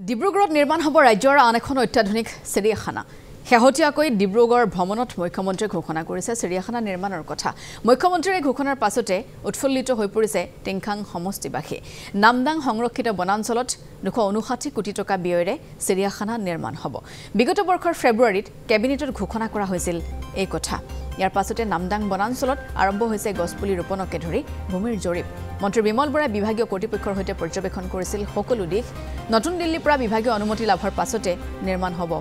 ডিব্ৰুগড়ত নিৰ্মাণ হ'ব ৰাজ্যৰ আন এখন অত্যাধুনিক চিৰিয়াখানা শেহতীয়াকৈ ডিব্ৰুগড় ভ্ৰমণত মুখ্যমন্ত্ৰীয়ে ঘোষণা কৰিছে চিৰিয়াখানা নিৰ্মাণৰ কথা মুখ্যমন্ত্ৰীৰ ঘোষণাৰ পাছতে উৎফুল্লিত হৈ পৰিছে টিংখাং সমষ্টিবাসী নামদাং সংৰক্ষিত বনাঞ্চলত 259 কোটি টকা ব্যয়েৰে চিৰিয়াখানা নিৰ্মাণ হ'ব বিগত বৰ্ষৰ ফেব্ৰুৱাৰীত কেবিনেটত ঘোষণা কৰা হৈছিল এই কথা ইয়াৰ পাছতে নামদাং বনাঞ্চলত আৰম্ভ হৈছে গছপুলি ৰোপণকে ধৰি ভূমিৰ জৰীপ মন্ত্ৰী বিমল বৰা বিভাগীয় কৰ্তৃপক্ষৰ সৈতে পৰ্যবেক্ষণ কৰিছিল সকলো দিশ নতুন দিল্লীৰ পৰা বিভাগীয় অনুমতি লাভৰ পাছতে নিৰ্মাণ হ'ব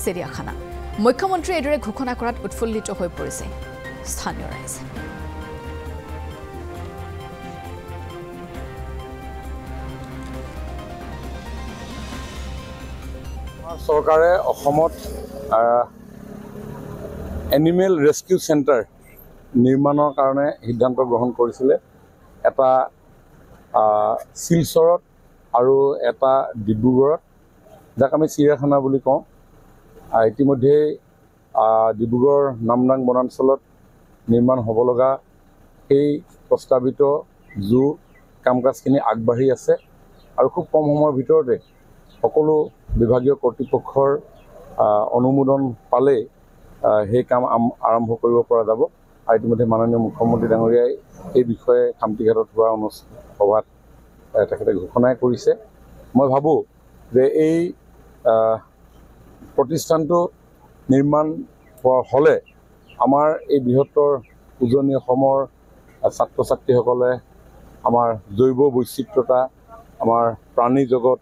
চিৰিয়াখানা মুখ্যমন্ত্ৰী এদৰে ঘোষণা কৰাত উৎফুল্লিত হৈ পৰিছে স্থানীয় ৰাইজ চৰকাৰে অসমত এনিমেল ৰেস্কিউ চেণ্টাৰ নিৰ্মাণৰ কাৰণে সিদ্ধান্ত গ্ৰহণ কৰিছিলে এটা শিলচৰত আৰু এটা ডিব্ৰুগড়ত যাক আমি চিৰিয়াখানা বুলি কওঁ ইতিমধ্যে ডিব্ৰুগড় নামদাং বনাঞ্চলত নিৰ্মাণ হ'ব লগা সেই প্ৰস্তাৱিত জু কাম কাজখিনি আগবাঢ়ি আছে আৰু খুব কম সময়ৰ ভিতৰতে সকলো বিভাগীয় কৰ্তৃপক্ষৰ অনুমোদন পালে সেই কাম আৰম্ভ কৰিব পৰা যাব আৰু ইতিমধ্যে মাননীয় মুখ্যমন্ত্ৰী ডাঙৰীয়াই এই বিষয়ে খামটিঘাটত হোৱা সভাত তেখেতে ঘোষণাই কৰিছে মই ভাবোঁ যে এই প্ৰতিষ্ঠানটো নিৰ্মাণ হ'লে আমাৰ এই বৃহত্তৰ উজনি অসমৰ ছাত্ৰ ছাত্ৰীসকলে আমাৰ জৈৱ বৈচিত্ৰতা আমাৰ প্ৰাণী জগত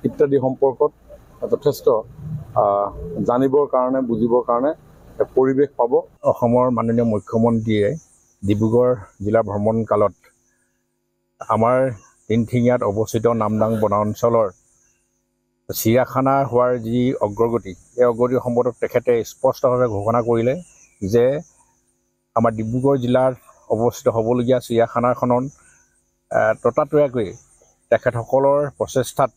ইত্যাদি সম্পৰ্কত যথেষ্ট জানিবৰ কাৰণে বুজিবৰ কাৰণে পৰিৱেশ পাব অসমৰ মাননীয় মুখ্যমন্ত্ৰীয়ে ডিব্ৰুগড় জিলা ভ্ৰমণ কালত আমাৰ তিনঠিঙীয়াত অৱস্থিত নামদাং বনাঞ্চলৰ চিৰিয়াখানা হোৱাৰ যি অগ্ৰগতি এই অগ্ৰগতি সম্পৰ্কত তেখেতে স্পষ্টভাৱে ঘোষণা কৰিলে যে আমাৰ ডিব্ৰুগড় জিলাত অৱস্থিত হ'বলগীয়া চিৰিয়াখানাখনত ততাতৈয়াকৈ তেখেতসকলৰ প্ৰচেষ্টাত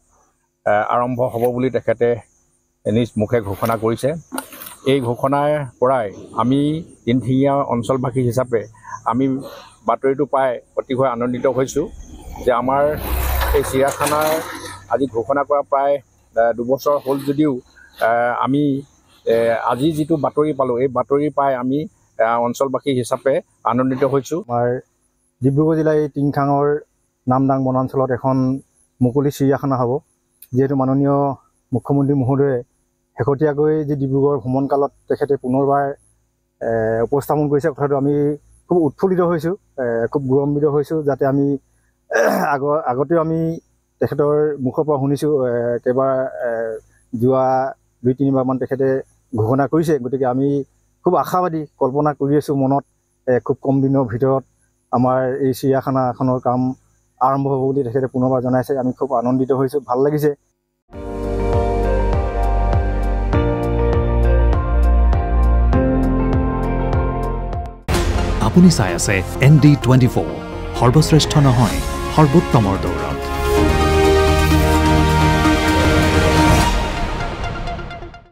আৰম্ভ হ'ব বুলি তেখেতে নিজ মুখে ঘোষণা কৰিছে এই ঘোষণাৰ পৰাই আমি তিনঠিঙীয়া অঞ্চলবাসী হিচাপে আমি বাতৰিটো পাই অতিশয় আনন্দিত হৈছোঁ যে আমাৰ এই চিৰিয়াখানাৰ আজি ঘোষণা কৰা প্ৰায় 2 বছৰ হ'ল যদিও আমি আজি যিটো বাতৰি পালোঁ এই বাতৰি পাই আমি অঞ্চলবাসী হিচাপে আনন্দিত হৈছোঁ আমাৰ ডিব্ৰুগড় জিলাৰ এই টিংখাঙৰ নামদাং বনাঞ্চলত এখন মুকলি চিৰিয়াখানা হ'ব যিহেতু মাননীয় মুখ্যমন্ত্ৰী মহোদয়ে শেহতীয়াকৈ যি ডিব্ৰুগড় ভ্ৰমণকালত তেখেতে পুনৰবাৰ উপস্থাপন কৰিছে কথাটো আমি খুব উৎফুল্লিত হৈছোঁ খুব গৌৰৱান্বিত হৈছোঁ যাতে আমি আগতেও আমি তেখেতৰ মুখৰ পৰা শুনিছোঁ কেইবাৰ যোৱা 2-3বাৰমান তেখেতে ঘোষণা কৰিছে গতিকে আমি খুব আশাবাদী কল্পনা কৰি আছোঁ মনত খুব কম দিনৰ ভিতৰত আমাৰ এই চিৰিয়াখানাখনৰ কাম আৰম্ভ হ'ব বুলি তেখেতে পুনৰবাৰ জনাইছে আমি খুব আনন্দিত হৈছোঁ ভাল লাগিছে আপুনি চাই আছে ND24 সৰ্বশ্ৰেষ্ঠ নহয় সৰ্বোত্তমৰ দৌৰত